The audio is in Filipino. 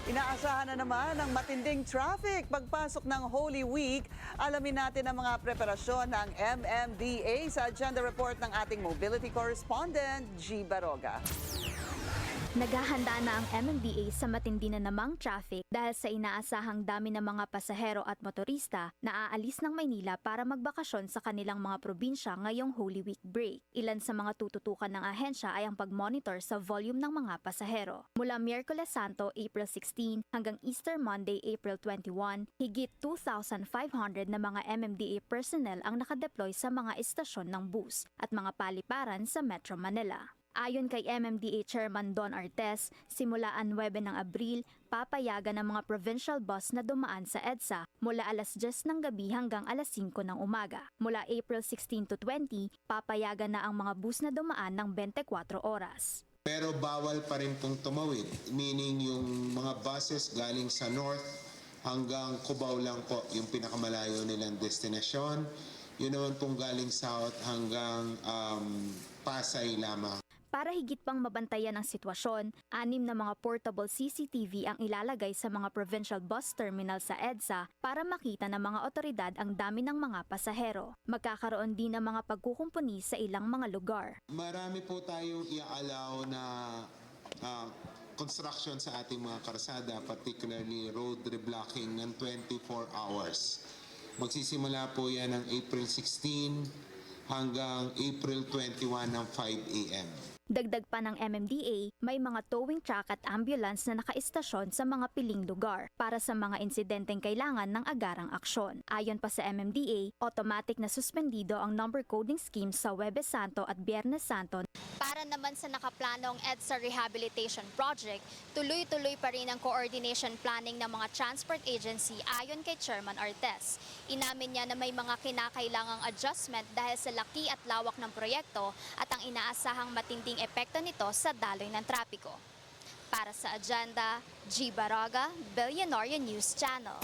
Inaasahan na naman ng matinding traffic pagpasok ng Holy Week. Alamin natin ang mga preparasyon ng MMDA sa agenda report ng ating mobility correspondent, G. Baroga. Naghahanda na ang MMDA sa matindi na namang traffic dahil sa inaasahang dami ng mga pasahero at motorista na aalis ng Maynila para magbakasyon sa kanilang mga probinsya ngayong Holy Week break. Ilan sa mga tututukan ng ahensya ay ang pag-monitor sa volume ng mga pasahero. Mula Miyerkules Santo, April 16 hanggang Easter Monday, April 21, higit 2,500 na mga MMDA personnel ang nakadeploy sa mga istasyon ng bus at mga paliparan sa Metro Manila. Ayon kay MMDA Chairman Don Artes, simula 9 ng Abril, papayagan ng mga provincial bus na dumaan sa EDSA mula alas 10 ng gabi hanggang alas 5 ng umaga. Mula April 16 to 20, papayagan na ang mga bus na dumaan ng 24 oras. Pero bawal pa rin pong tumawid, meaning yung mga buses galing sa north hanggang Cubao lang po yung pinakamalayo nilang destinasyon. Yun naman pong galing south hanggang Pasay lamang. Para higit pang mabantayan ang sitwasyon, 6 na mga portable CCTV ang ilalagay sa mga provincial bus terminal sa EDSA para makita ng mga otoridad ang dami ng mga pasahero. Magkakaroon din ng mga pagkukumpuni sa ilang mga lugar. Marami po tayong i-allow na construction sa ating mga karsada, particularly road reblocking ng 24 hours. Magsisimula po yan ng April 16 hanggang April 21 ng 5 a.m. Dagdag pa ng MMDA, may mga towing truck at ambulance na nakaistasyon sa mga piling lugar para sa mga insidenteng kailangan ng agarang aksyon. Ayon pa sa MMDA, automatic na suspendido ang number coding scheme sa Huwebes Santo at Biyernes Santo. Para naman sa nakaplanong EDSA Rehabilitation Project, tuloy-tuloy pa rin ang coordination planning ng mga transport agency ayon kay Chairman Artes. Inamin niya na may mga kinakailangang adjustment dahil sa laki at lawak ng proyekto at ang inaasahang matinding epekto nito sa daloy ng trapiko. Para sa agenda, G. Baraga, Billionaire News Channel.